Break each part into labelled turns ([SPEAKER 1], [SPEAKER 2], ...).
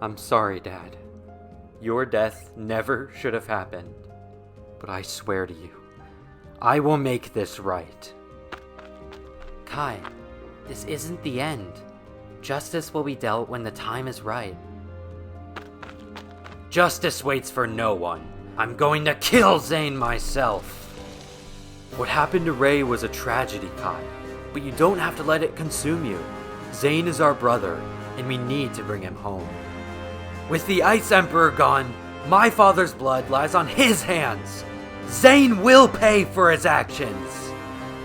[SPEAKER 1] I'm sorry, Dad. Your death never should have happened. But I swear to you, I will make this right.
[SPEAKER 2] Kai, this isn't the end. Justice will be dealt when the time is right.
[SPEAKER 1] Justice waits for no one. I'm going to kill Zane myself. What happened to Ray was a tragedy, Kai, but you don't have to let it consume you. Zane is our brother, and we need to bring him home. With the Ice Emperor gone, my father's blood lies on his hands. Zane will pay for his actions.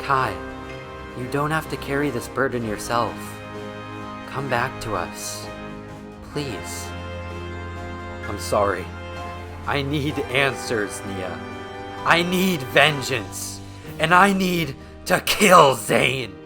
[SPEAKER 2] Kai, you don't have to carry this burden yourself. Come back to us. Please.
[SPEAKER 1] I'm sorry. I need answers, Nia. I need vengeance. And I need to kill Zane.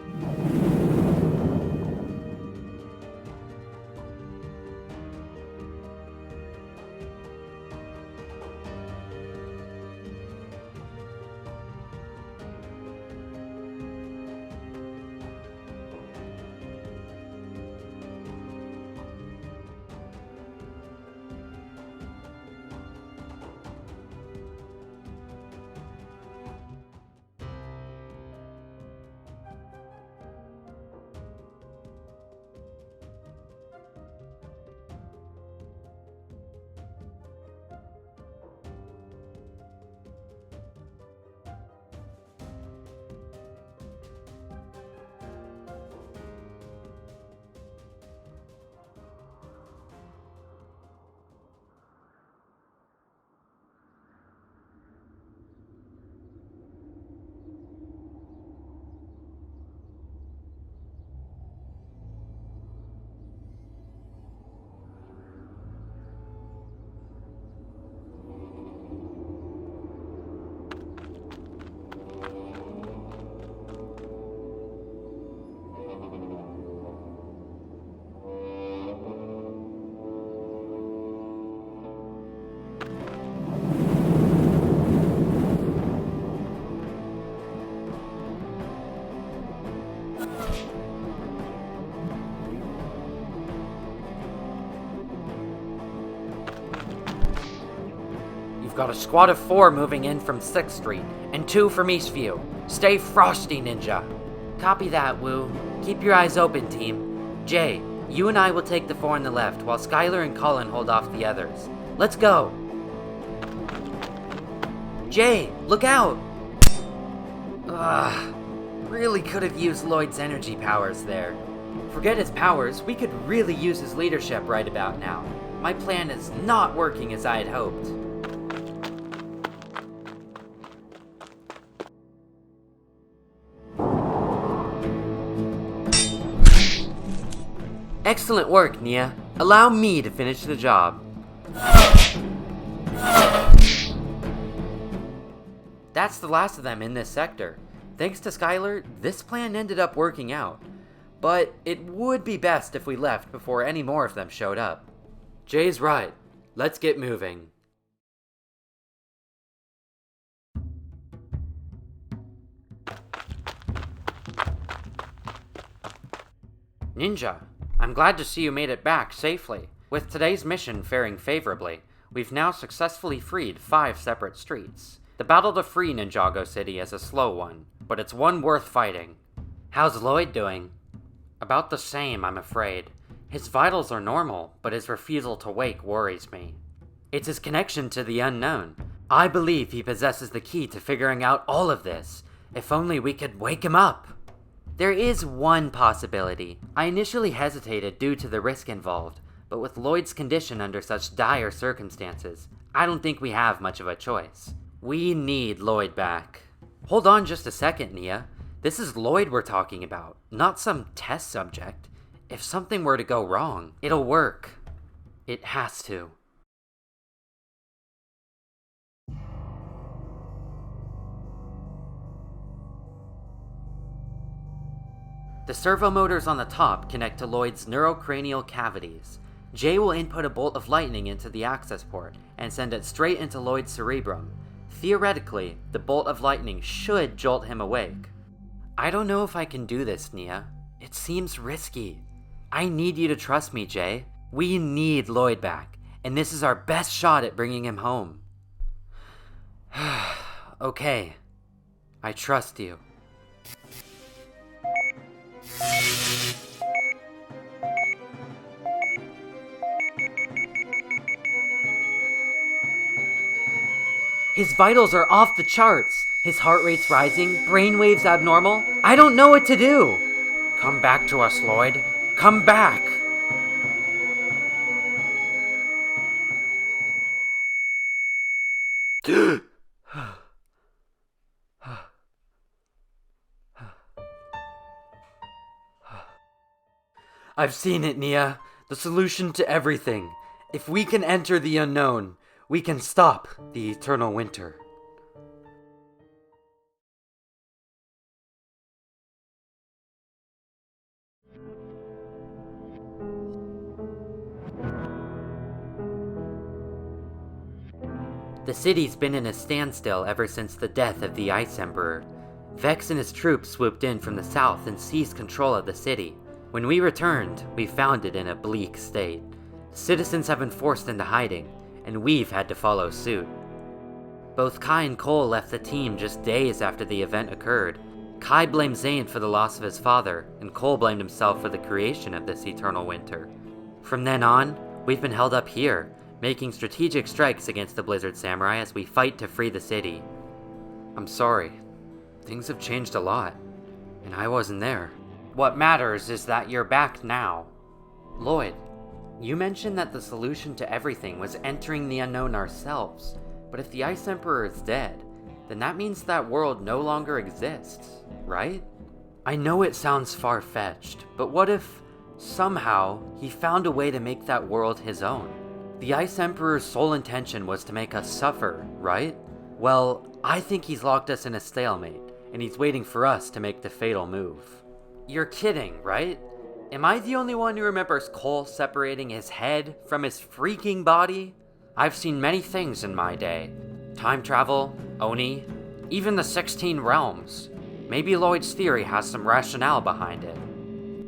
[SPEAKER 2] You've got a squad of 4 moving in from 6th Street, and 2 from Eastview. Stay frosty, Ninja. Copy that, Wu. Keep your eyes open, team. Jay, you and I will take the 4 on the left, while Skylar and Colin hold off the others. Let's go! Jay, look out! Ugh, really could have used Lloyd's energy powers there. Forget his powers, we could really use his leadership right about now. My plan is not working as I had hoped. Excellent work, Nia. Allow me to finish the job. That's the last of them in this sector. Thanks to Skylar, this plan ended up working out. But it would be best if we left before any more of them showed up.
[SPEAKER 1] Jay's right. Let's get moving.
[SPEAKER 2] Ninja, I'm glad to see you made it back safely. With today's mission faring favorably, we've now successfully freed 5 separate streets. The battle to free Ninjago City is a slow one, but it's one worth fighting. How's Lloyd doing? About the same, I'm afraid. His vitals are normal, but his refusal to wake worries me. It's his connection to the unknown. I believe he possesses the key to figuring out all of this. If only we could wake him up. There is one possibility. I initially hesitated due to the risk involved, but with Lloyd's condition under such dire circumstances, I don't think we have much of a choice. We need Lloyd back. Hold on just a second, Nia. This is Lloyd we're talking about, not some test subject. If something were to go wrong, it'll work. It has to. The servo motors on the top connect to Lloyd's neurocranial cavities. Jay will input a bolt of lightning into the access port and send it straight into Lloyd's cerebrum. Theoretically, the bolt of lightning should jolt him awake. I don't know if I can do this, Nia. It seems risky. I need you to trust me, Jay. We need Lloyd back, and this is our best shot at bringing him home. Okay, I trust you. His vitals are off the charts. His heart rate's rising, brainwaves abnormal. I don't know what to do. Come back to us, Lloyd. Come back. I've seen it, Nia. The solution to everything. If we can enter the unknown, we can stop the eternal winter. The city's been in a standstill ever since the death of the Ice Emperor. Vex and his troops swooped in from the south and seized control of the city. When we returned, we found it in a bleak state. Citizens have been forced into hiding, and we've had to follow suit. Both Kai and Cole left the team just days after the event occurred. Kai blamed Zane for the loss of his father, and Cole blamed himself for the creation of this eternal winter. From then on, we've been held up here, making strategic strikes against the Blizzard Samurai as we fight to free the city. I'm sorry. Things have changed a lot, and I wasn't there. What matters is that you're back now. Lloyd, you mentioned that the solution to everything was entering the unknown ourselves, but if the Ice Emperor is dead, then that means that world no longer exists, right? I know it sounds far-fetched, but what if, somehow, he found a way to make that world his own? The Ice Emperor's sole intention was to make us suffer, right? Well, I think he's locked us in a stalemate, and he's waiting for us to make the fatal move. You're kidding, right? Am I the only one who remembers Cole separating his head from his freaking body? I've seen many things in my day. Time travel, Oni, even the 16 realms. Maybe Lloyd's theory has some rationale behind it.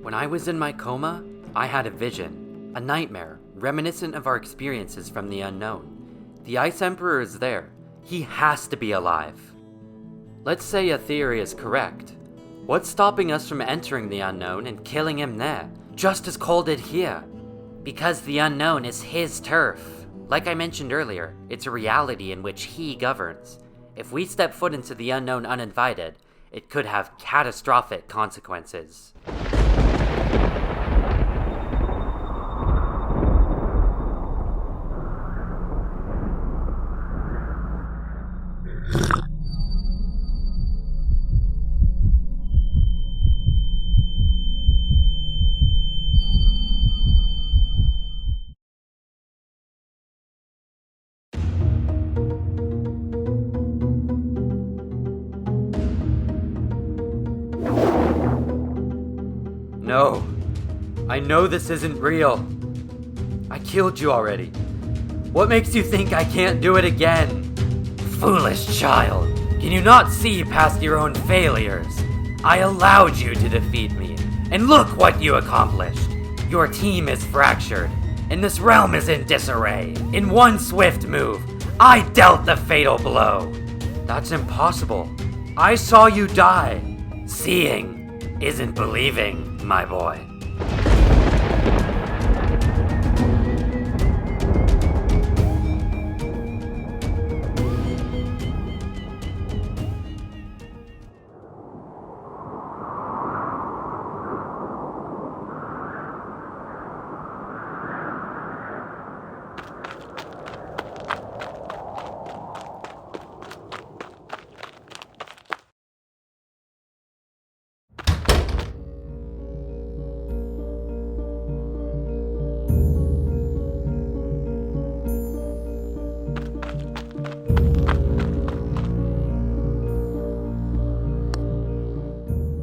[SPEAKER 2] When I was in my coma, I had a vision, a nightmare, reminiscent of our experiences from the unknown. The Ice Emperor is there. He has to be alive. Let's say a theory is correct. What's stopping us from entering the unknown and killing him there, just as Cole did here? Because the unknown is his turf. Like I mentioned earlier, it's a reality in which he governs. If we step foot into the unknown uninvited, it could have catastrophic consequences. No, I know this isn't real. I killed you already. What makes you think I can't do it again? Foolish child, can you not see past your own failures? I allowed you to defeat me, and look what you accomplished. Your team is fractured, and this realm is in disarray. In one swift move, I dealt the fatal blow. That's impossible. I saw you die. Seeing isn't believing, my boy.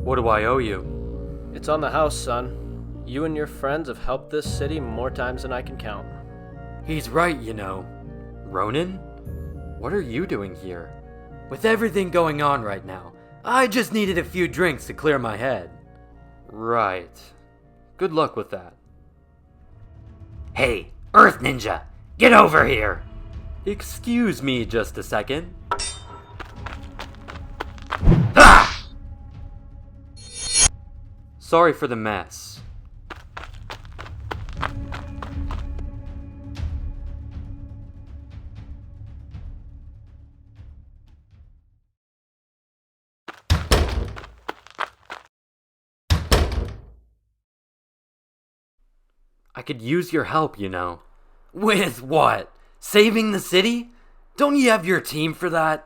[SPEAKER 2] What do I owe you?
[SPEAKER 3] It's on the house, son. You and your friends have helped this city more times than I can count.
[SPEAKER 1] He's right, you know. Ronan? What are you doing here? With everything going on right now, I just needed a few drinks to clear my head. Right. Good luck with that.
[SPEAKER 2] Hey, Earth Ninja, get over here!
[SPEAKER 1] Excuse me just a second.
[SPEAKER 2] Ah!
[SPEAKER 1] Sorry for the mess. I could use your help, you know.
[SPEAKER 2] With what? Saving the city? Don't you have your team for that?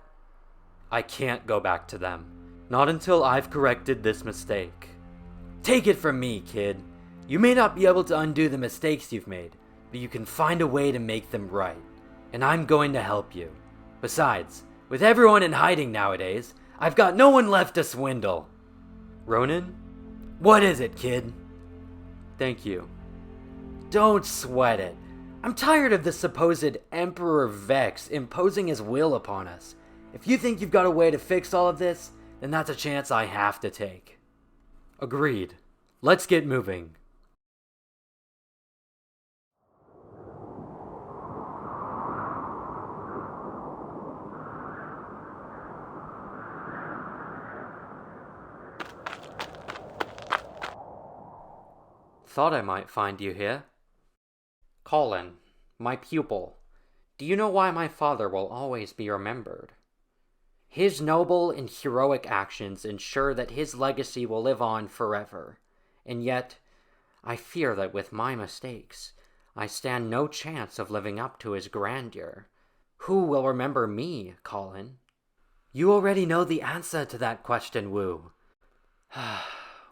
[SPEAKER 1] I can't go back to them. Not until I've corrected this mistake.
[SPEAKER 2] Take it from me, kid. You may not be able to undo the mistakes you've made, but you can find a way to make them right. And I'm going to help you. Besides, with everyone in hiding nowadays, I've got no one left to swindle.
[SPEAKER 1] Ronan?
[SPEAKER 2] What is it, kid?
[SPEAKER 1] Thank you.
[SPEAKER 2] Don't sweat it. I'm tired of the supposed Emperor Vex imposing his will upon us. If you think you've got a way to fix all of this, then that's a chance I have to take.
[SPEAKER 1] Agreed. Let's get moving. Thought I might find you here.
[SPEAKER 2] Colin, my pupil, do you know why my father will always be remembered? His noble and heroic actions ensure that his legacy will live on forever. And yet, I fear that with my mistakes, I stand no chance of living up to his grandeur. Who will remember me, Colin? You already know the answer to that question, Wu.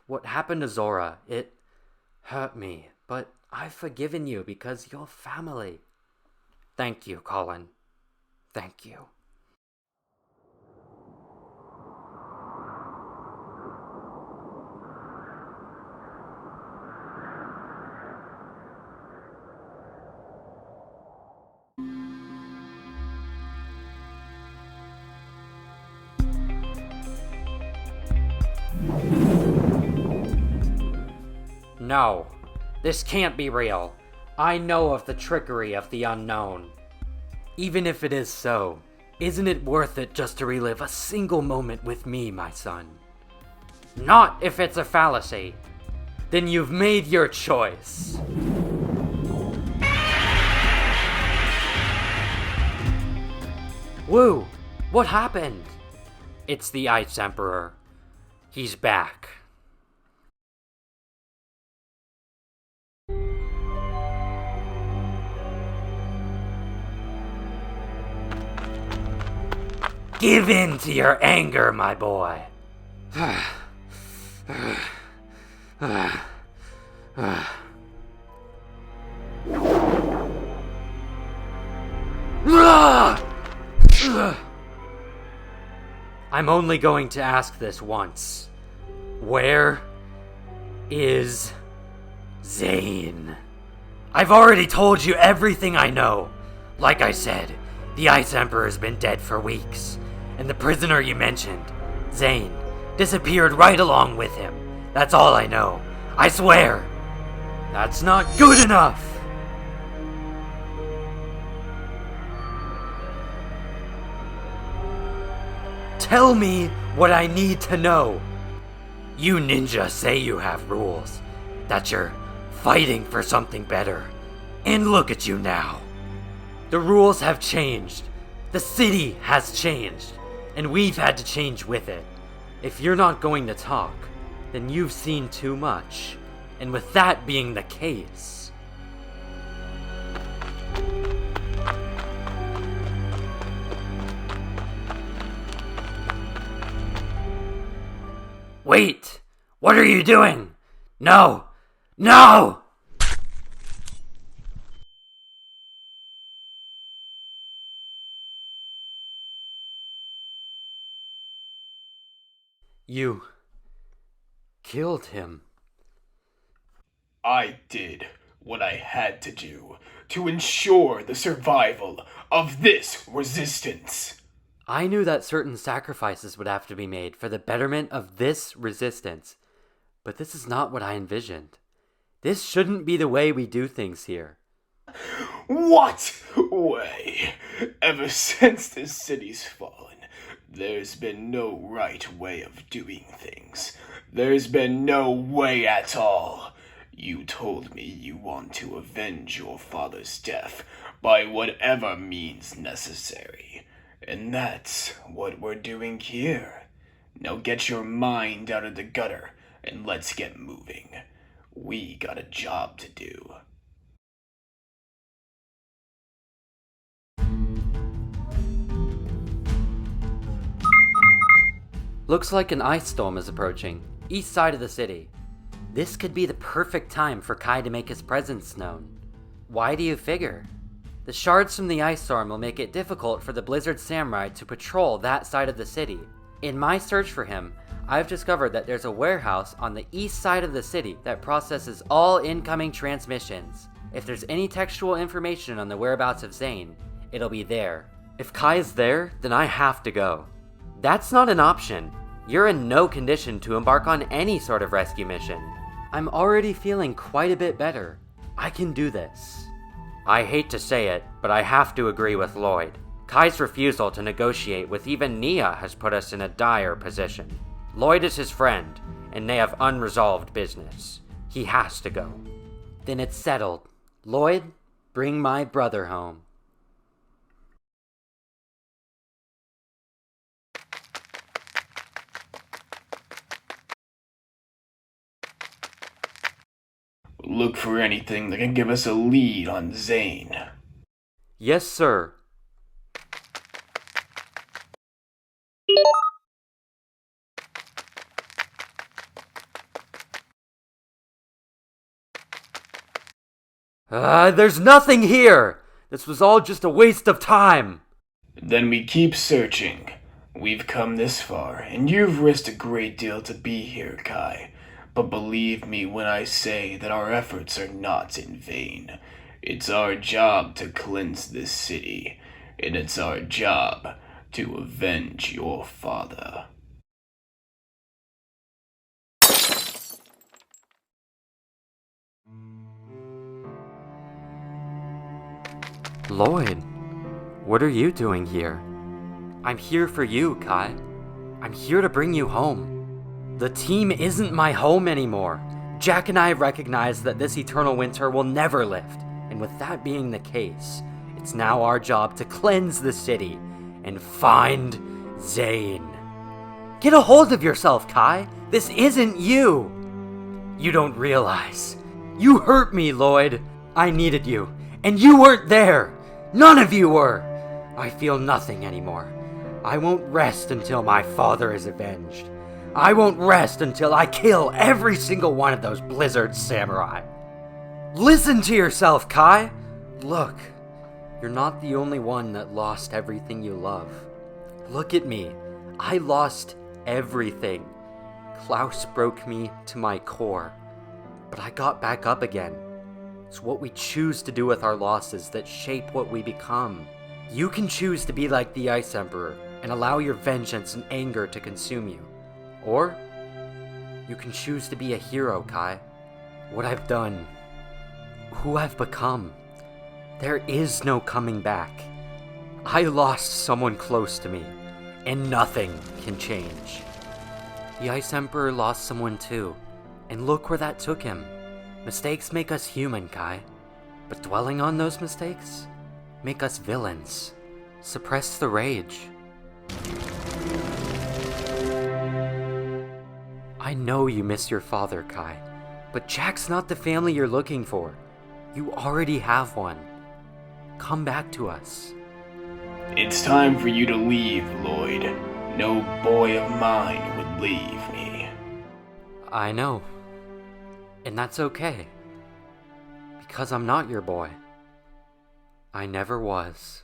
[SPEAKER 1] What happened to Zora, it
[SPEAKER 2] hurt me, but I've forgiven you because you're family. Thank you, Colin. Thank you. No, this can't be real. I know of the trickery of the unknown.
[SPEAKER 1] Even if it is so, isn't it worth it just to relive a single moment with me, my son?
[SPEAKER 2] Not if it's a fallacy.
[SPEAKER 1] Then you've made your choice.
[SPEAKER 2] Wu, what happened? It's the Ice Emperor. He's back. Give in to your anger, my boy.
[SPEAKER 1] I'm only going to ask this once. Where is Zane?
[SPEAKER 2] I've already told you everything I know. Like I said, the Ice Emperor's been dead for weeks. And the prisoner you mentioned, Zane, disappeared right along with him. That's all I know. I swear.
[SPEAKER 1] That's not good enough. Tell me what I need to know.
[SPEAKER 2] You ninja say you have rules, that you're fighting for something better. And look at you now.
[SPEAKER 1] The rules have changed. The city has changed. And we've had to change with it. If you're not going to talk, then you've seen too much. And with that being the case...
[SPEAKER 2] Wait! What are you doing? No! No!
[SPEAKER 1] You killed him.
[SPEAKER 4] I did what I had to do to ensure the survival of this resistance.
[SPEAKER 1] I knew that certain sacrifices would have to be made for the betterment of this resistance, but this is not what I envisioned. This shouldn't be the way we do things here.
[SPEAKER 4] What way? Ever since this city's fallen, there's been no right way of doing things. There's been no way at all. You told me you want to avenge your father's death by whatever means necessary. And that's what we're doing here. Now get your mind out of the gutter and let's get moving. We got a job to do.
[SPEAKER 2] Looks like an ice storm is approaching, east side of the city. This could be the perfect time for Kai to make his presence known. Why do you figure? The shards from the ice storm will make it difficult for the Blizzard Samurai to patrol that side of the city. In my search for him, I've discovered that there's a warehouse on the east side of the city that processes all incoming transmissions. If there's any textual information on the whereabouts of Zane, it'll be there.
[SPEAKER 1] If Kai is there, then I have to go.
[SPEAKER 2] That's not an option. You're in no condition to embark on any sort of rescue mission. I'm already feeling quite a bit better. I can do this. I hate to say it, but I have to agree with Lloyd. Kai's refusal to negotiate with even Nia has put us in a dire position. Lloyd is his friend, and they have unresolved business. He has to go. Then it's settled. Lloyd, bring my brother home.
[SPEAKER 4] Look for anything that can give us a lead on Zane.
[SPEAKER 1] Yes, sir. There's nothing here! This was all just a waste of time!
[SPEAKER 4] Then we keep searching. We've come this far, and you've risked a great deal to be here, Kai. But believe me when I say that our efforts are not in vain. It's our job to cleanse this city, and it's our job to avenge your father.
[SPEAKER 1] Lloyd, what are you doing here? I'm here for you, Kai. I'm here to bring you home. The team isn't my home anymore. Jack and I recognize that this eternal winter will never lift, and with that being the case, it's now our job to cleanse the city and find Zane. Get a hold of yourself, Kai. This isn't you. You don't realize. You hurt me, Lloyd. I needed you, and you weren't there. None of you were. I feel nothing anymore. I won't rest until my father is avenged. I won't rest until I kill every single one of those Blizzard Samurai. Listen to yourself, Kai. Look, you're not the only one that lost everything you love. Look at me. I lost everything. Klaus broke me to my core, but I got back up again. It's what we choose to do with our losses that shape what we become. You can choose to be like the Ice Emperor and allow your vengeance and anger to consume you. Or, you can choose to be a hero, Kai. What I've done, who I've become, there is no coming back. I lost someone close to me, and nothing can change. The Ice Emperor lost someone too, and look where that took him. Mistakes make us human, Kai, but dwelling on those mistakes make us villains. Suppress the rage. I know you miss your father, Kai, but Jack's not the family you're looking for. You already have one. Come back to us.
[SPEAKER 4] It's time for you to leave, Lloyd. No boy of mine would leave me.
[SPEAKER 1] I know. And that's okay. Because I'm not your boy. I never was.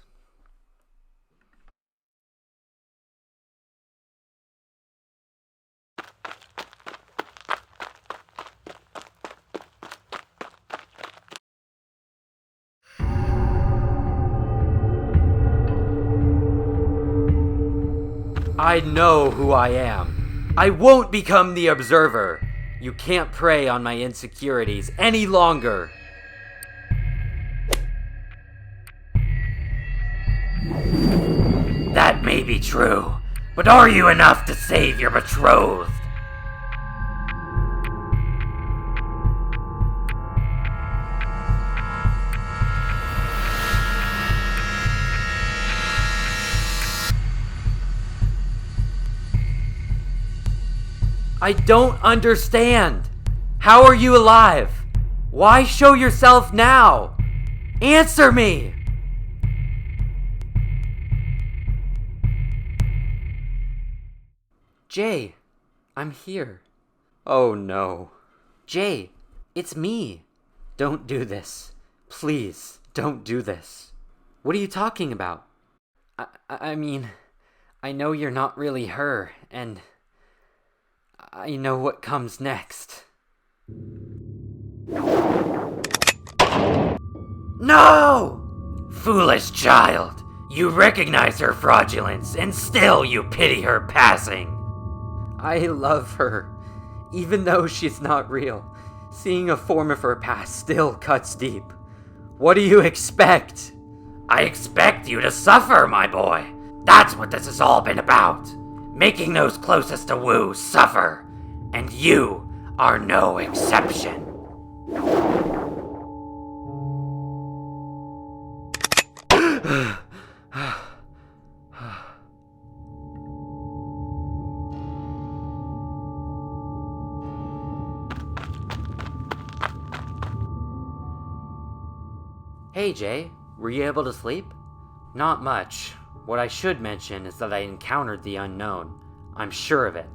[SPEAKER 1] I know who I am. I won't become the observer. You can't prey on my insecurities any longer.
[SPEAKER 2] That may be true, but are you enough to save your betrothed?
[SPEAKER 1] I don't understand. How are you alive? Why show yourself now? Answer me! Jay, I'm here. Oh no. Jay, it's me. Don't do this. Please, don't do this. What are you talking about? I mean, I know you're not really her, and I know what comes next.
[SPEAKER 2] No! Foolish child! You recognize her fraudulence, and still you pity her passing.
[SPEAKER 1] I love her, even though she's not real. Seeing a form of her past still cuts deep. What do you expect?
[SPEAKER 2] I expect you to suffer, my boy. That's what this has all been about. Making those closest to Wu suffer. And you are no exception.
[SPEAKER 1] Hey Jay, were you able to sleep? Not much. What I should mention is that I encountered the unknown. I'm sure of it.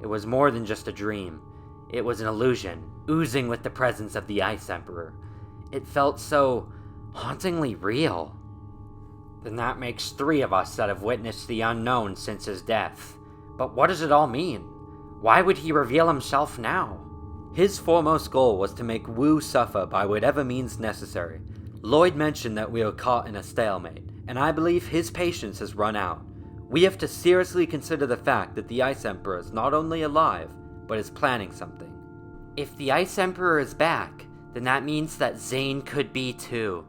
[SPEAKER 1] It was more than just a dream. It was an illusion, oozing with the presence of the Ice Emperor. It felt so hauntingly real. Then that makes 3 of us that have witnessed the unknown since his death. But what does it all mean? Why would he reveal himself now? His foremost goal was to make Wu suffer by whatever means necessary. Lloyd mentioned that we were caught in a stalemate, and I believe his patience has run out. We have to seriously consider the fact that the Ice Emperor is not only alive, but is planning something. If the Ice Emperor is back, then that means that Zane could be too.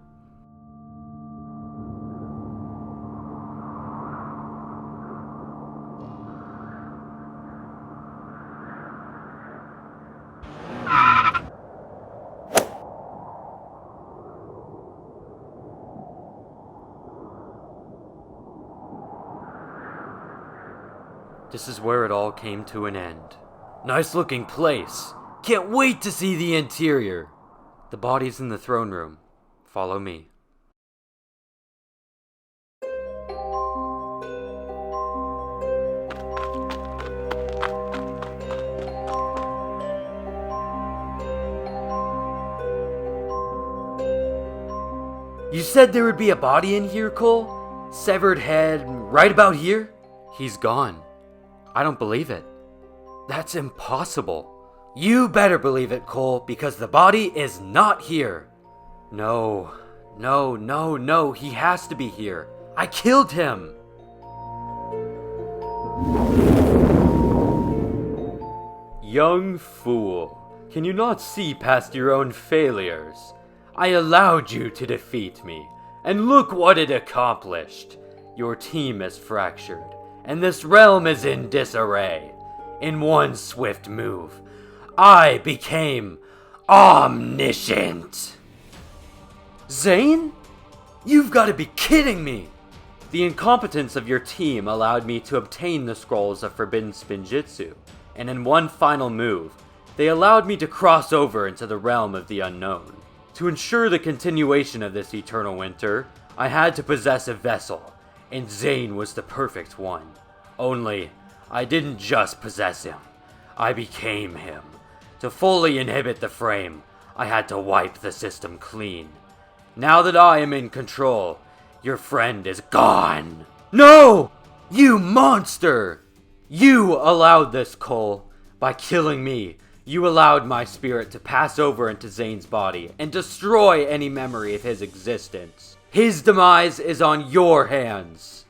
[SPEAKER 1] This is where it all came to an end. Nice looking place. Can't wait to see the interior. The body's in the throne room. Follow me. You said there would be a body in here, Cole? Severed head, right about here? He's gone. I don't believe it. That's impossible. You better believe it, Cole, because the body is not here. No, he has to be here. I killed him. Young fool, can you not see past your own failures? I allowed you to defeat me, and look what it accomplished. Your team is fractured, and this realm is in disarray. In one swift move, I became omniscient. Zane? You've got to be kidding me! The incompetence of your team allowed me to obtain the scrolls of Forbidden Spinjitzu, and in one final move, they allowed me to cross over into the realm of the unknown. To ensure the continuation of this eternal winter, I had to possess a vessel, and Zane was the perfect one. Only, I didn't just possess him, I became him. To fully inhibit the frame, I had to wipe the system clean. Now that I am in control, your friend is gone. No! You monster! You allowed this, Cole. By killing me, you allowed my spirit to pass over into Zane's body and destroy any memory of his existence. His demise is on your hands.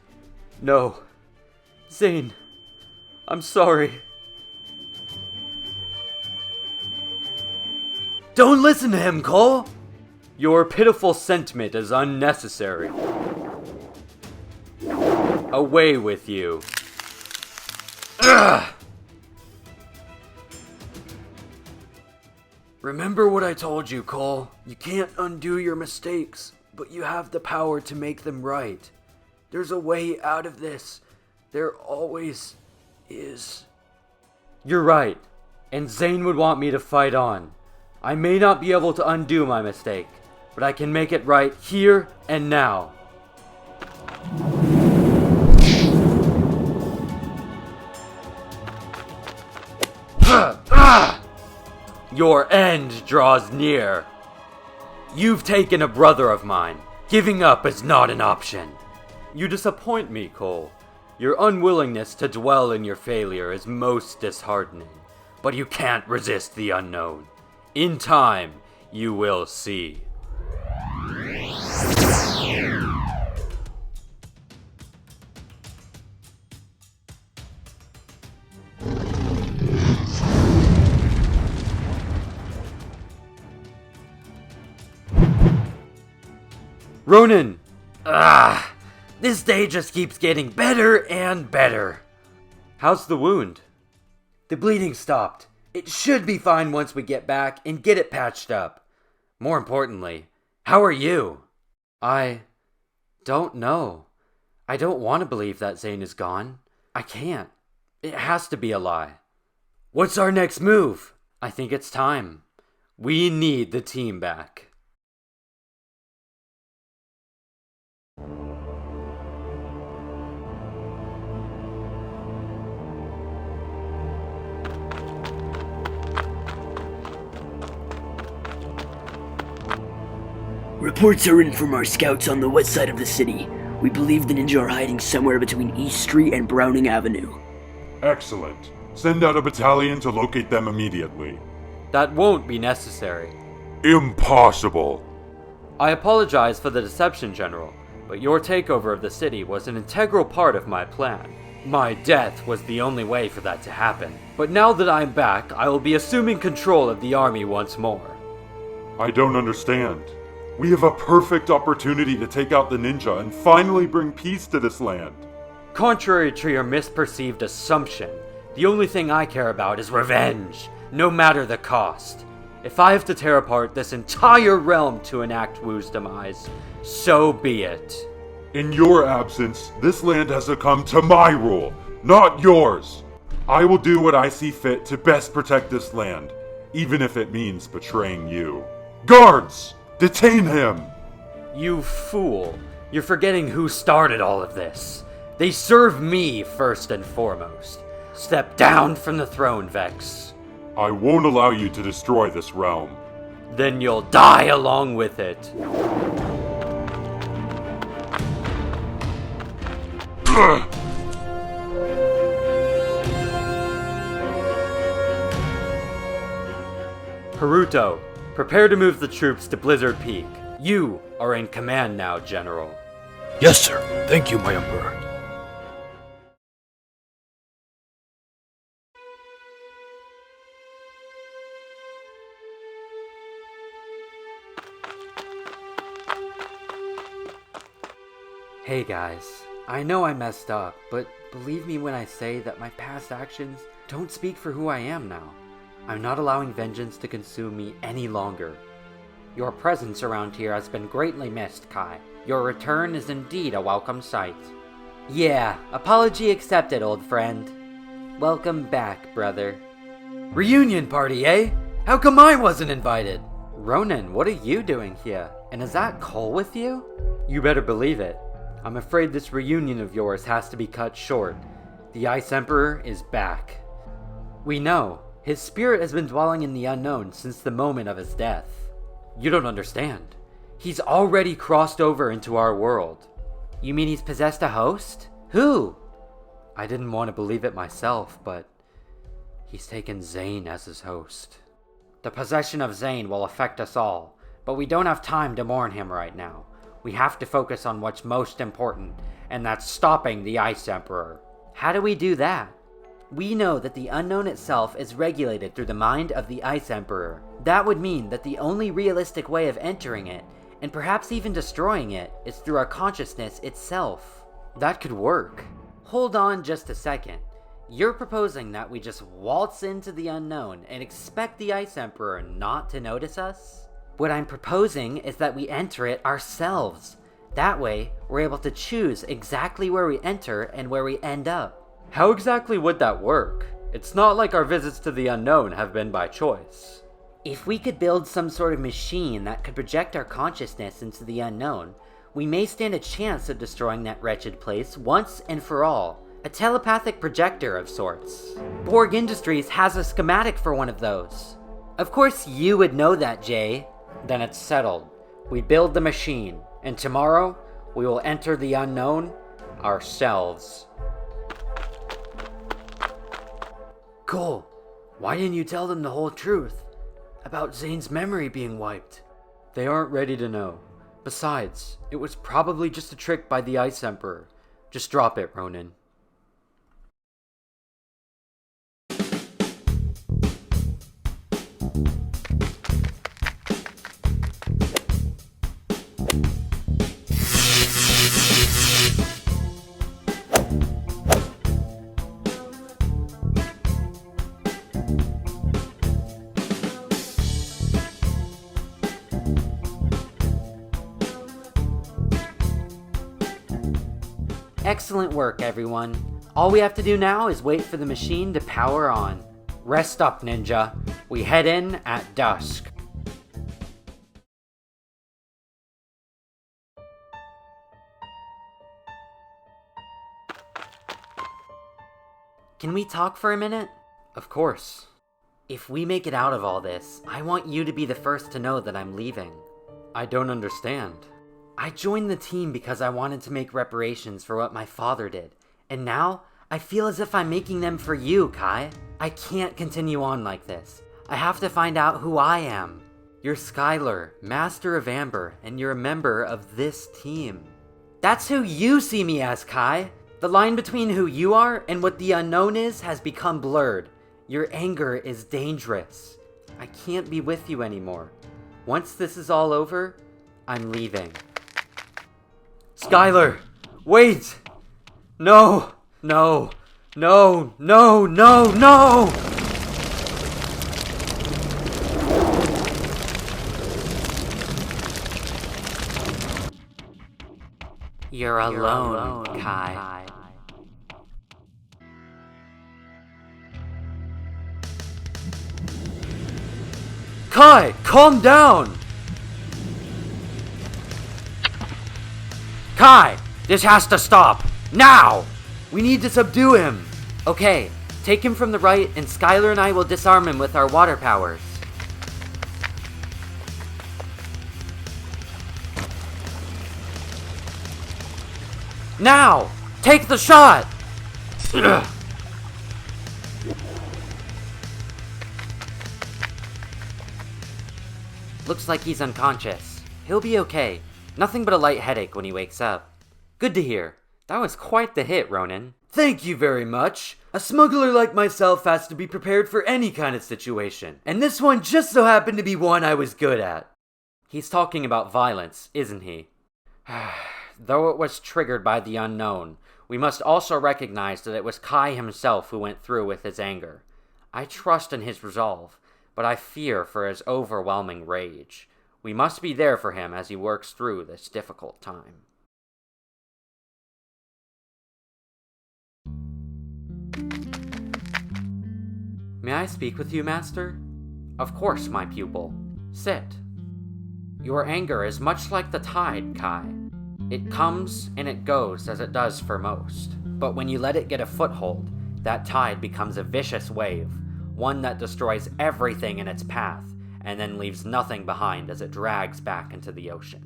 [SPEAKER 1] No. Zane, I'm sorry. Don't listen to him, Cole! Your pitiful sentiment is unnecessary. Away with you. Ugh! Remember what I told you, Cole. You can't undo your mistakes, but you have the power to make them right. There's a way out of this. There always is. You're right, and Zane would want me to fight on. I may not be able to undo my mistake, but I can make it right here and now. Your end draws near. You've taken a brother of mine. Giving up is not an option. You disappoint me, Cole. Your unwillingness to dwell in your failure is most disheartening. But you can't resist the unknown. In time, you will see. Ronan! This day just keeps getting better and better. How's the wound? The bleeding stopped. It should be fine once we get back and get it patched up. More importantly, how are you? I don't know. I don't want to believe that Zane is gone. I can't. It has to be a lie. What's our next move? I think it's time. We need the team back.
[SPEAKER 5] Reports are in from our scouts on the west side of the city. We believe the ninja are hiding somewhere between East Street and Browning Avenue.
[SPEAKER 6] Excellent. Send out a battalion to locate them immediately.
[SPEAKER 1] That won't be necessary.
[SPEAKER 6] Impossible.
[SPEAKER 1] I apologize for the deception, General, but your takeover of the city was an integral part of my plan. My death was the only way for that to happen. But now that I'm back, I will be assuming control of the army once more.
[SPEAKER 6] I don't understand. We have a perfect opportunity to take out the ninja and finally bring peace to this land.
[SPEAKER 1] Contrary to your misperceived assumption, the only thing I care about is revenge, no matter the cost. If I have to tear apart this entire realm to enact Wu's demise, so be it.
[SPEAKER 6] In your absence, this land has succumbed to my rule, not yours. I will do what I see fit to best protect this land, even if it means betraying you. Guards! Detain him!
[SPEAKER 1] You fool. You're forgetting who started all of this. They serve me first and foremost. Step down from the throne, Vex.
[SPEAKER 6] I won't allow you to destroy this realm.
[SPEAKER 1] Then you'll die along with it. Haruto, prepare to move the troops to Blizzard Peak. You are in command now, General.
[SPEAKER 7] Yes, sir. Thank you, my Emperor.
[SPEAKER 1] Hey guys, I know I messed up, but believe me when I say that my past actions don't speak for who I am now. I'm not allowing vengeance to consume me any longer. Your presence around here has been greatly missed, Kai. Your return is indeed a welcome sight. Yeah, apology accepted, old friend. Welcome back, brother. Reunion party, eh? How come I wasn't invited? Ronan, what are you doing here? And is that Cole with you? You better believe it. I'm afraid this reunion of yours has to be cut short. The Ice Emperor is back. We know. His spirit has been dwelling in the unknown since the moment of his death. You don't understand. He's already crossed over into our world. You mean he's possessed a host? Who? I didn't want to believe it myself, but he's taken Zane as his host. The possession of Zane will affect us all, but we don't have time to mourn him right now. We have to focus on what's most important, and that's stopping the Ice Emperor. How do we do that? We know that the unknown itself is regulated through the mind of the Ice Emperor. That would mean that the only realistic way of entering it, and perhaps even destroying it, is through our consciousness itself.
[SPEAKER 2] That could work. Hold on just a second. You're proposing that we just waltz into the unknown and expect the Ice Emperor not to notice us? What I'm proposing is that we enter it ourselves. That way, we're able to choose exactly where we enter and where we end up.
[SPEAKER 1] How exactly would that work? It's not like our visits to the unknown have been by choice.
[SPEAKER 2] If we could build some sort of machine that could project our consciousness into the unknown, we may stand a chance of destroying that wretched place once and for all. A telepathic projector of sorts. Borg Industries has a schematic for one of those. Of course you would know that, Jay.
[SPEAKER 1] Then it's settled. We build the machine, and tomorrow we will enter the unknown ourselves.
[SPEAKER 3] Cole, why didn't you tell them the whole truth? About Zane's memory being wiped?
[SPEAKER 1] They aren't ready to know. Besides, it was probably just a trick by the Ice Emperor. Just drop it, Ronan.
[SPEAKER 2] Excellent work, everyone. All we have to do now is wait for the machine to power on.
[SPEAKER 1] Rest up, Ninja. We head in at dusk.
[SPEAKER 2] Can we talk for a minute?
[SPEAKER 1] Of course.
[SPEAKER 2] If we make it out of all this, I want you to be the first to know that I'm leaving.
[SPEAKER 1] I don't understand.
[SPEAKER 2] I joined the team because I wanted to make reparations for what my father did. And now, I feel as if I'm making them for you, Kai. I can't continue on like this. I have to find out who I am. You're Skylar, Master of Amber, and you're a member of this team. That's who you see me as, Kai. The line between who you are and what the unknown is has become blurred. Your anger is dangerous. I can't be with you anymore. Once this is all over, I'm leaving.
[SPEAKER 1] Skylar! Wait! No! No! No! No! No! No!
[SPEAKER 2] You're alone, Kai.
[SPEAKER 1] Kai! Calm down! Kai! This has to stop! Now! We need to subdue him!
[SPEAKER 2] Okay, take him from the right and Skylar and I will disarm him with our water powers.
[SPEAKER 1] Now! Take the shot!
[SPEAKER 2] Looks like he's unconscious. He'll be okay. Nothing but a light headache when he wakes up. Good to hear. That was quite the hit, Ronan.
[SPEAKER 3] Thank you very much. A smuggler like myself has to be prepared for any kind of situation. And this one just so happened to be one I was good at.
[SPEAKER 2] He's talking about violence, isn't he?
[SPEAKER 1] Though it was triggered by the unknown, we must also recognize that it was Kai himself who went through with his anger. I trust in his resolve, but I fear for his overwhelming rage. We must be there for him as he works through this difficult time.
[SPEAKER 2] May I speak with you, Master?
[SPEAKER 1] Of course, my pupil. Sit. Your anger is much like the tide, Kai. It comes and it goes as it does for most. But when you let it get a foothold, that tide becomes a vicious wave, one that destroys everything in its path, and then leaves nothing behind as it drags back into the ocean.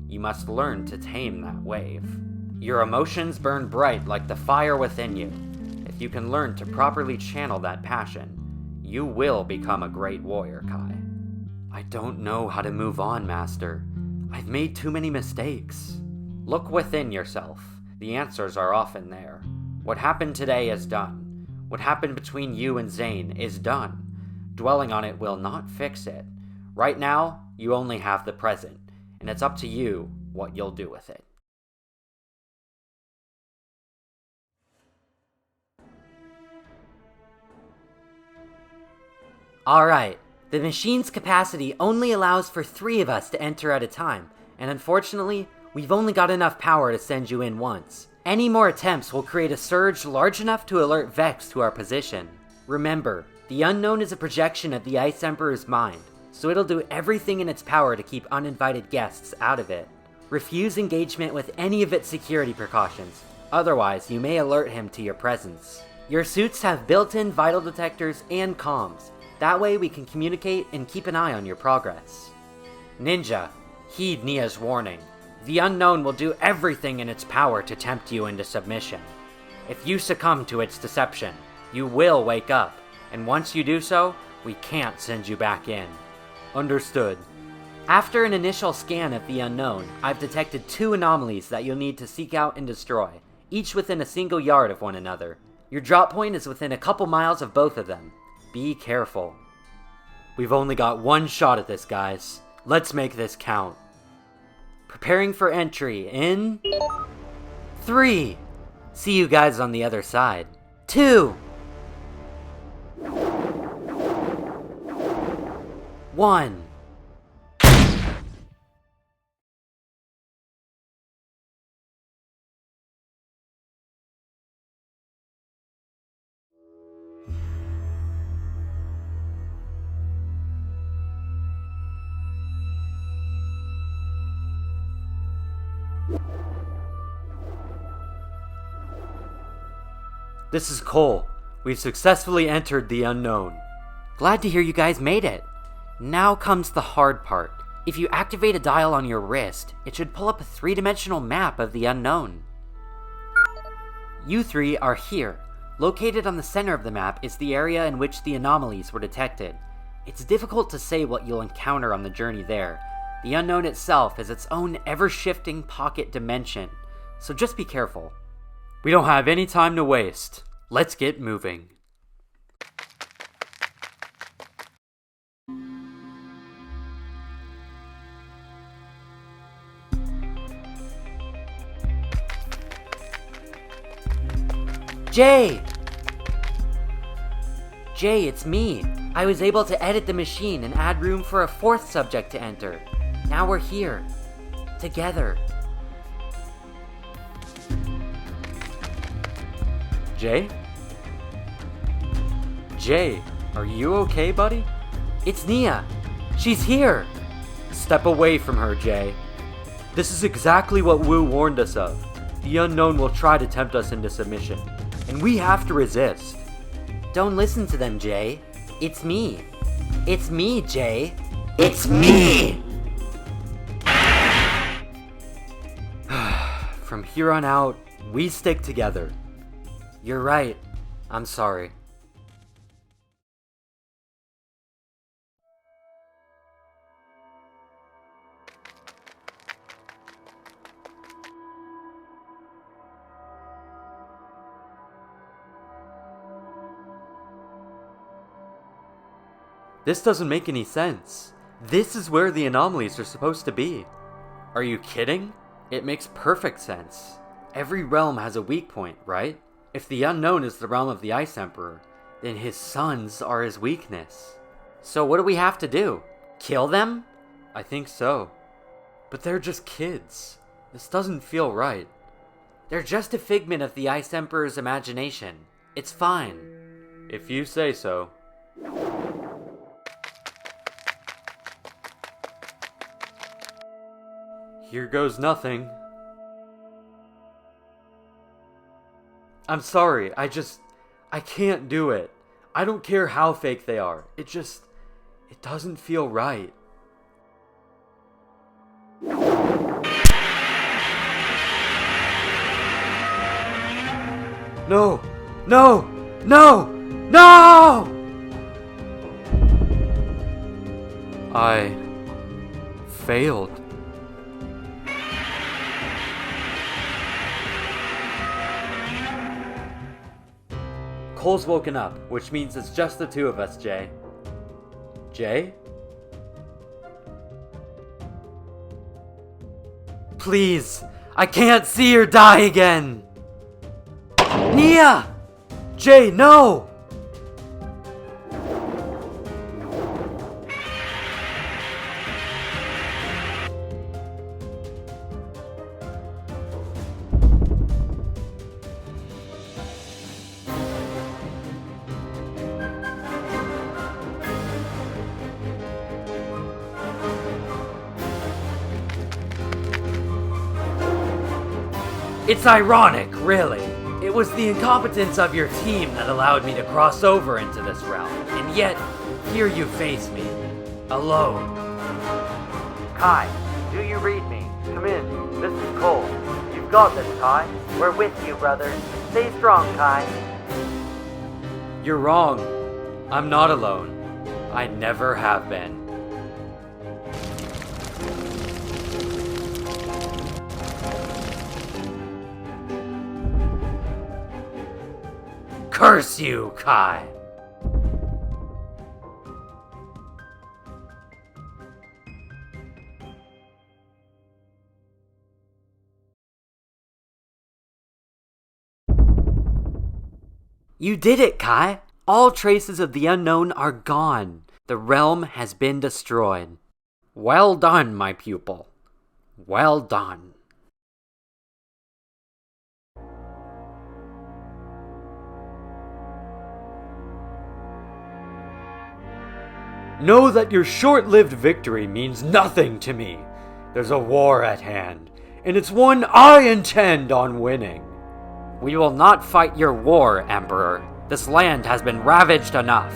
[SPEAKER 1] You must learn to tame that wave. Your emotions burn bright like the fire within you. If you can learn to properly channel that passion, you will become a great warrior, Kai.
[SPEAKER 2] I don't know how to move on, Master. I've made too many mistakes.
[SPEAKER 1] Look within yourself. The answers are often there. What happened today is done. What happened between you and Zane is done. Dwelling on it will not fix it. Right now, you only have the present, and it's up to you what you'll do with it.
[SPEAKER 2] Alright, the machine's capacity only allows for 3 of us to enter at a time, and unfortunately, we've only got enough power to send you in once. Any more attempts will create a surge large enough to alert Vex to our position. Remember, the unknown is a projection of the Ice Emperor's mind, so it'll do everything in its power to keep uninvited guests out of it. Refuse engagement with any of its security precautions, otherwise you may alert him to your presence. Your suits have built-in vital detectors and comms, that way we can communicate and keep an eye on your progress. Ninja, heed Nia's warning. The unknown will do everything in its power to tempt you into submission. If you succumb to its deception, you will wake up, and once you do so, we can't send you back in.
[SPEAKER 1] Understood.
[SPEAKER 2] After an initial scan of the unknown, I've detected 2 anomalies that you'll need to seek out and destroy, each within a single yard of one another. Your drop point is within a couple miles of both of them. Be careful.
[SPEAKER 1] We've only got 1 shot at this, guys. Let's make this count.
[SPEAKER 2] Preparing for entry in 3. See you guys on the other side. 2. 1.
[SPEAKER 1] This is Cole. We've successfully entered the unknown.
[SPEAKER 2] Glad to hear you guys made it. Now comes the hard part. If you activate a dial on your wrist, it should pull up a 3-dimensional map of the unknown. You 3 are here. Located on the center of the map is the area in which the anomalies were detected. It's difficult to say what you'll encounter on the journey there. The unknown itself is its own ever-shifting pocket dimension, so just be careful.
[SPEAKER 1] We don't have any time to waste. Let's get moving.
[SPEAKER 2] Jay! Jay, it's me. I was able to edit the machine and add room for a 4th subject to enter. Now we're here. Together.
[SPEAKER 1] Jay? Jay, are you okay, buddy?
[SPEAKER 2] It's Nia. She's here.
[SPEAKER 1] Step away from her, Jay. This is exactly what Wu warned us of. The unknown will try to tempt us into submission, and we have to resist.
[SPEAKER 2] Don't listen to them, Jay. It's me. It's me, Jay.
[SPEAKER 5] It's me!
[SPEAKER 1] From here on out, we stick together.
[SPEAKER 2] You're right. I'm sorry.
[SPEAKER 1] This doesn't make any sense. This is where the anomalies are supposed to be. Are you kidding? It makes perfect sense. Every realm has a weak point, right? If the unknown is the realm of the Ice Emperor, then his sons are his weakness.
[SPEAKER 2] So what do we have to do? Kill them?
[SPEAKER 1] I think so. But they're just kids. This doesn't feel right.
[SPEAKER 2] They're just a figment of the Ice Emperor's imagination. It's fine.
[SPEAKER 1] If you say so. Here goes nothing. I'm sorry, I can't do it. I don't care how fake they are. It doesn't feel right. No! No! No! No! I failed. Cole's woken up, which means it's just the 2 of us, Jay. Jay? Please! I can't see her die again! Nia! Jay, no! It's ironic, really. It was the incompetence of your team that allowed me to cross over into this realm, and yet, here you face me, alone.
[SPEAKER 2] Kai, do you read me? Come in. This is Cole. You've got this, Kai. We're with you, brother. Stay strong, Kai.
[SPEAKER 1] You're wrong. I'm not alone. I never have been. Curse you, Kai! You did it, Kai! All traces of the unknown are gone. The realm has been destroyed.
[SPEAKER 2] Well done, my pupil. Well done.
[SPEAKER 1] Know that your short-lived victory means nothing to me. There's a war at hand, and it's one I intend on winning.
[SPEAKER 2] We will not fight your war, Emperor. This land has been ravaged enough.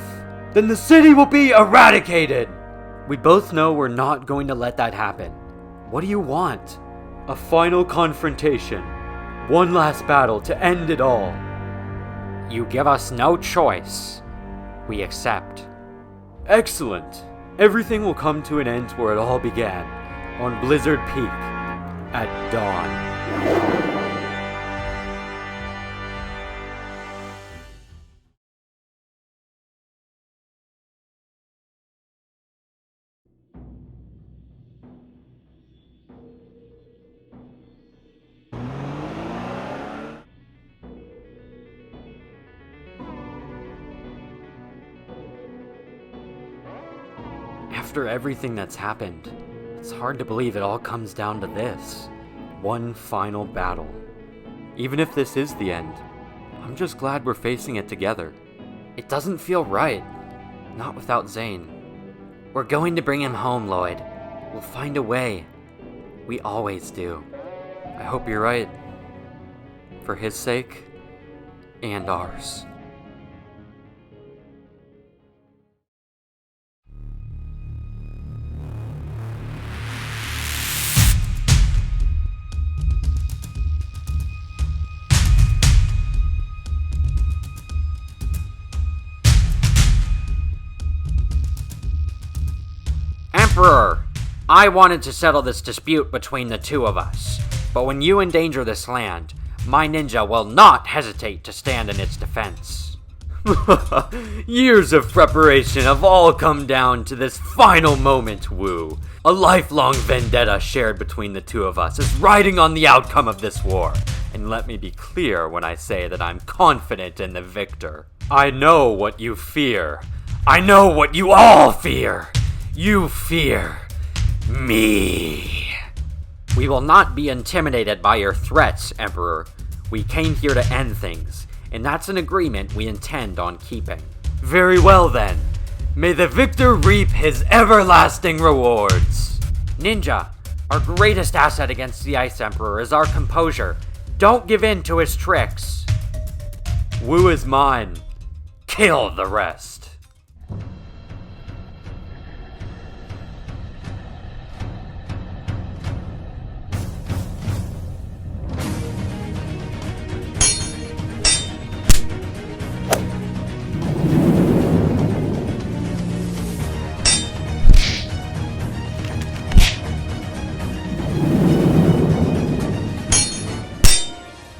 [SPEAKER 1] Then the city will be eradicated! We both know we're not going to let that happen. What do you want? A final confrontation. One last battle to end it all.
[SPEAKER 2] You give us no choice. We accept.
[SPEAKER 1] Excellent. Everything will come to an end where it all began, on Blizzard Peak, at dawn. After everything that's happened, it's hard to believe it all comes down to this. One final battle. Even if this is the end, I'm just glad we're facing it together. It doesn't feel right. Not without Zane. We're going to bring him home, Lloyd. We'll find a way. We always do. I hope you're right. For his sake, and ours.
[SPEAKER 2] Emperor, I wanted to settle this dispute between the two of us, but when you endanger this land, my ninja will not hesitate to stand in its defense.
[SPEAKER 1] Years of preparation have all come down to this final moment, Wu. A lifelong vendetta shared between the two of us is riding on the outcome of this war. And let me be clear when I say that I'm confident in the victor. I know what you fear. I know what you all fear. You fear me.
[SPEAKER 2] We will not be intimidated by your threats, Emperor. We came here to end things, and that's an agreement we intend on keeping.
[SPEAKER 1] Very well then. May the victor reap his everlasting rewards.
[SPEAKER 2] Ninja, our greatest asset against the Ice Emperor is our composure. Don't give in to his tricks.
[SPEAKER 1] Wu is mine. Kill the rest.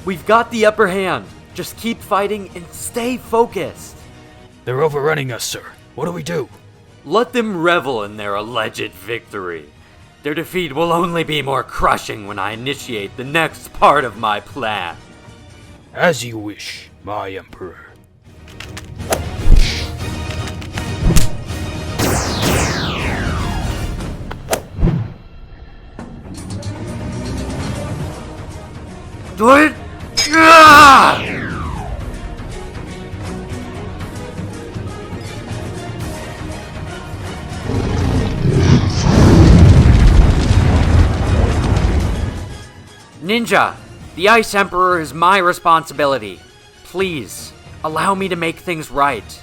[SPEAKER 1] We've got the upper hand. Just keep fighting and stay focused.
[SPEAKER 7] They're overrunning us, sir. What do we do?
[SPEAKER 1] Let them revel in their alleged victory. Their defeat will only be more crushing when I initiate the next part of my plan.
[SPEAKER 7] As you wish, my Emperor.
[SPEAKER 1] Do it! Ah!
[SPEAKER 2] Ninja, The Ice Emperor is my responsibility. Please, allow me to make things right.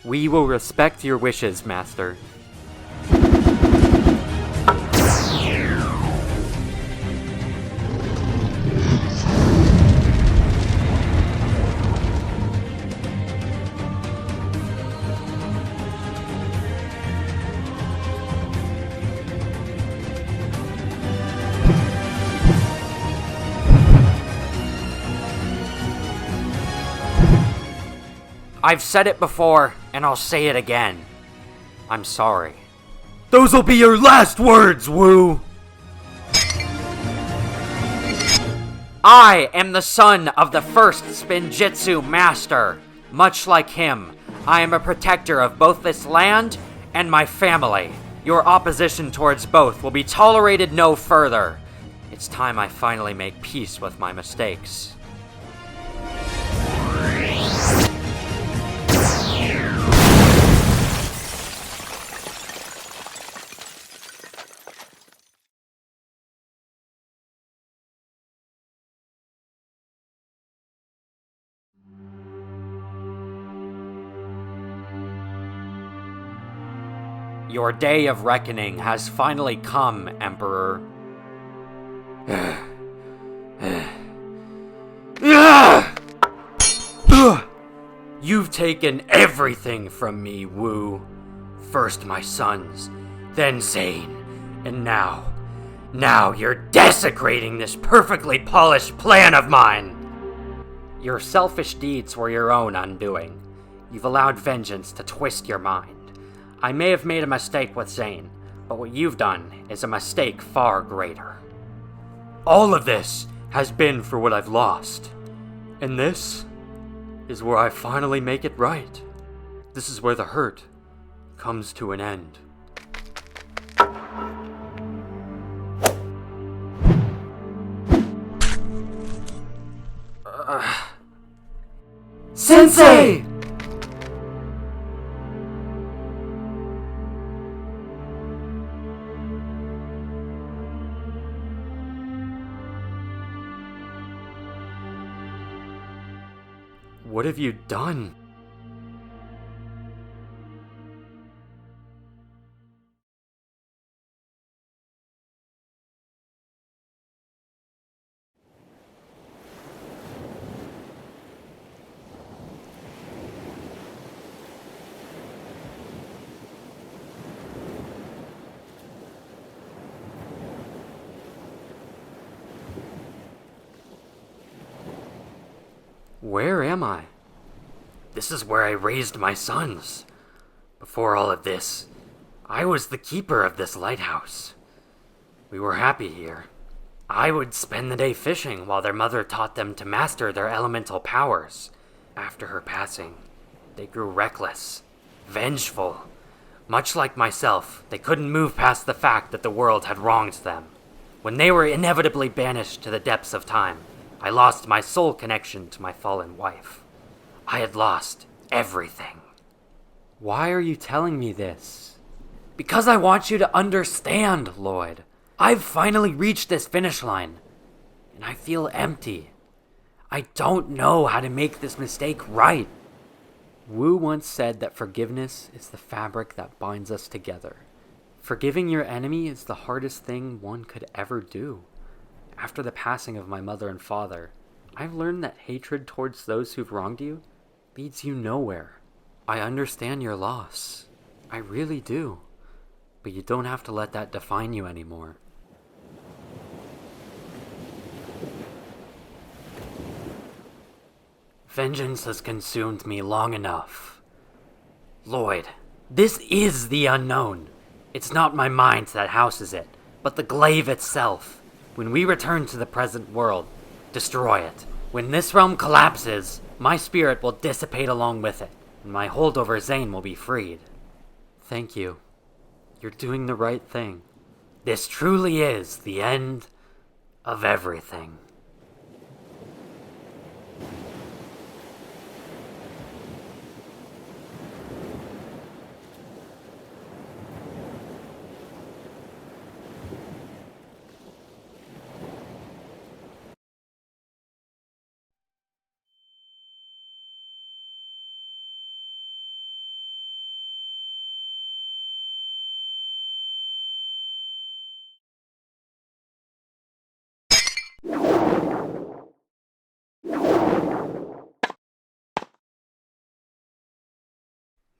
[SPEAKER 1] We will respect your wishes, Master.
[SPEAKER 2] I've said it before, and I'll say it again. I'm sorry.
[SPEAKER 3] Those'll be your last words, Wu!
[SPEAKER 2] I am the son of the first Spinjitzu master. Much like him, I am a protector of both this land and my family. Your opposition towards both will be tolerated no further. It's time I finally make peace with my mistakes. Your day of reckoning has finally come, Emperor. You've taken everything from me, Wu. First my sons, then Zane, and now you're desecrating this perfectly polished plan of mine. Your selfish deeds were your own undoing. You've allowed vengeance to twist your mind. I may have made a mistake with Zane, but what you've done is a mistake far greater.
[SPEAKER 1] All of this has been for what I've lost. And this is where I finally make it right. This is where the hurt comes to an end.
[SPEAKER 3] Sensei!
[SPEAKER 1] What have you done? Where am I? This is where I raised my sons. Before all of this, I was the keeper of this lighthouse. We were happy here. I would spend the day fishing while their mother taught them to master their elemental powers. After her passing, they grew reckless, vengeful. Much like myself, they couldn't move past the fact that the world had wronged them. When they were inevitably banished to the depths of time, I lost my soul connection to my fallen wife. I had lost everything.
[SPEAKER 2] Why are you telling me this?
[SPEAKER 1] Because I want you to understand, Lloyd.
[SPEAKER 2] I've finally reached this finish line, and I feel empty. I don't know how to make this mistake right.
[SPEAKER 1] Wu once said that forgiveness is the fabric that binds us together. Forgiving your enemy is the hardest thing one could ever do. After the passing of my mother and father, I've learned that hatred towards those who've wronged you leads you nowhere. I understand your loss. I really do. But you don't have to let that define you anymore.
[SPEAKER 2] Vengeance has consumed me long enough. Lloyd, this is the unknown. It's not my mind that houses it, but the glaive itself. When we return to the present world, destroy it. When this realm collapses, my spirit will dissipate along with it, and my holdover Zane will be freed.
[SPEAKER 1] Thank you. You're doing the right thing.
[SPEAKER 2] This truly is the end of everything.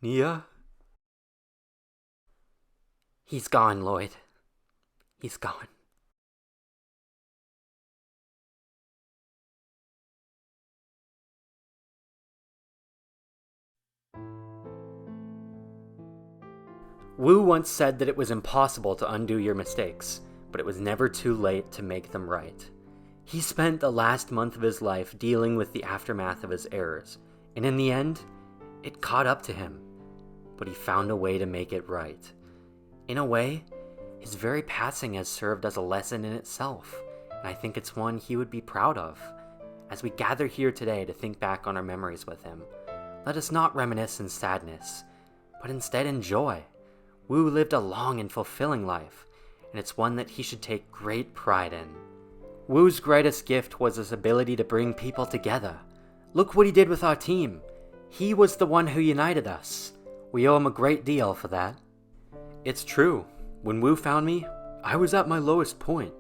[SPEAKER 1] Nia?
[SPEAKER 2] He's gone, Lloyd. He's gone.
[SPEAKER 1] Wu once said that it was impossible to undo your mistakes, but it was never too late to make them right. He spent the last month of his life dealing with the aftermath of his errors, and in the end, it caught up to him. But he found a way to make it right. In a way, his very passing has served as a lesson in itself, and I think it's one he would be proud of. As we gather here today to think back on our memories with him, let us not reminisce in sadness, but instead enjoy. Wu lived a long and fulfilling life, and it's one that he should take great pride in. Wu's greatest gift was his ability to bring people together. Look what he did with our team. He was the one who united us. We owe him a great deal for that. It's true. When Wu found me, I was at my lowest point.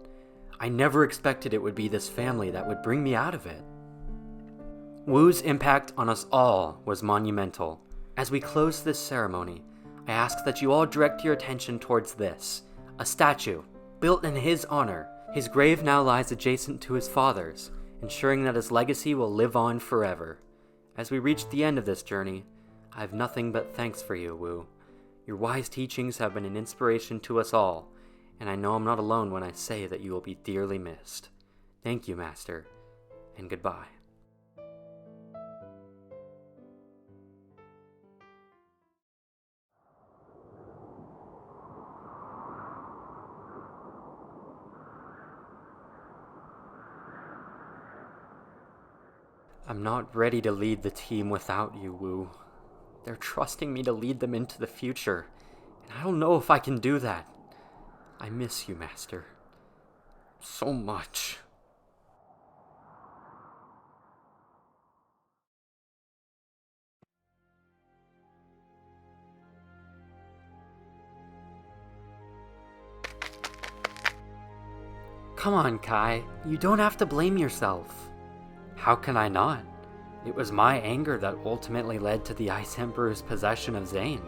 [SPEAKER 1] I never expected it would be this family that would bring me out of it. Wu's impact on us all was monumental. As we close this ceremony, I ask that you all direct your attention towards this, a statue, built in his honor. His grave now lies adjacent to his father's, ensuring that his legacy will live on forever. As we reach the end of this journey, I have nothing but thanks for you, Wu. Your wise teachings have been an inspiration to us all, and I know I'm not alone when I say that you will be dearly missed. Thank you, Master, and goodbye. I'm not ready to lead the team without you, Wu. They're trusting me to lead them into the future, and I don't know if I can do that. I miss you, Master. So much. Come on, Kai. You don't have to blame yourself. How can I not? It was my anger that ultimately led to the Ice Emperor's possession of Zane.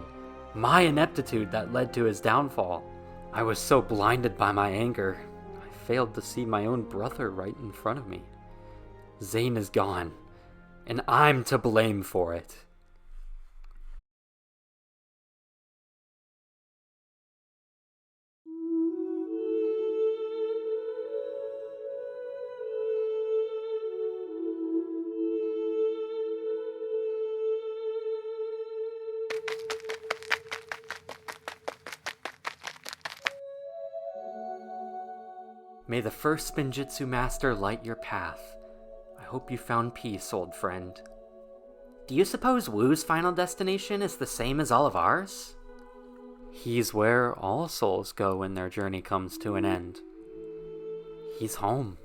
[SPEAKER 1] My ineptitude that led to his downfall. I was so blinded by my anger, I failed to see my own brother right in front of me. Zane is gone, and I'm to blame for it. May the first Spinjitzu Master light your path. I hope you found peace, old friend.
[SPEAKER 2] Do you suppose Wu's final destination is the same as all of ours?
[SPEAKER 1] He's where all souls go when their journey comes to an end. He's home.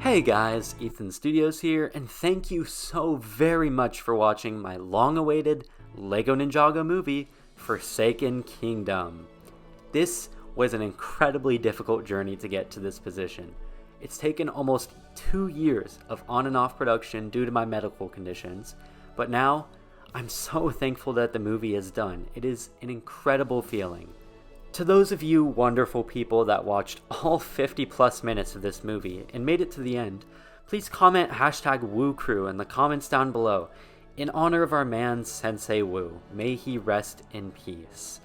[SPEAKER 1] Hey guys, Ethan Studios here, and thank you so very much for watching my long-awaited LEGO Ninjago movie, Forsaken Kingdom. This was an incredibly difficult journey to get to this position. It's taken almost 2 years of on and off production due to my medical conditions, but now I'm so thankful that the movie is done. It is an incredible feeling. To those of you wonderful people that watched all 50 plus minutes of this movie and made it to the end, please comment #WooCrew in the comments down below.
[SPEAKER 2] in honor of our man Sensei Wu. May he rest in peace.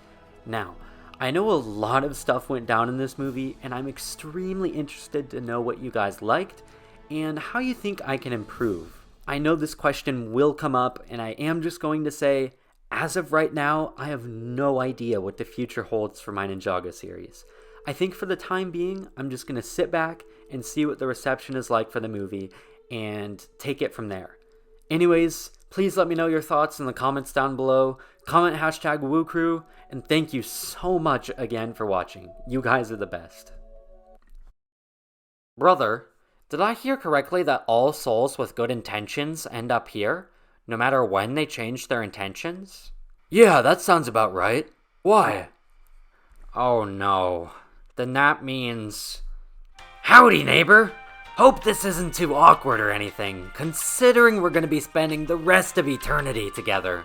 [SPEAKER 2] Now, I know a lot of stuff went down in this movie, and I'm extremely interested to know what you guys liked and how you think I can improve. I know this question will come up, and I am just going to say, as of right now, I have no idea what the future holds for my Ninjago series. I think for the time being, I'm just going to sit back and see what the reception is like for the movie and take it from there. Anyways, please let me know your thoughts in the comments down below. Comment hashtag WooCrew, and thank you so much again for watching. You guys are the best. Brother, did I hear correctly that all souls with good intentions end up here, no matter when they change their intentions?
[SPEAKER 3] Yeah, that sounds about right. Why?
[SPEAKER 2] Oh no. Then that means... Howdy, neighbor! Hope this isn't too awkward or anything, considering we're gonna be spending the rest of eternity together.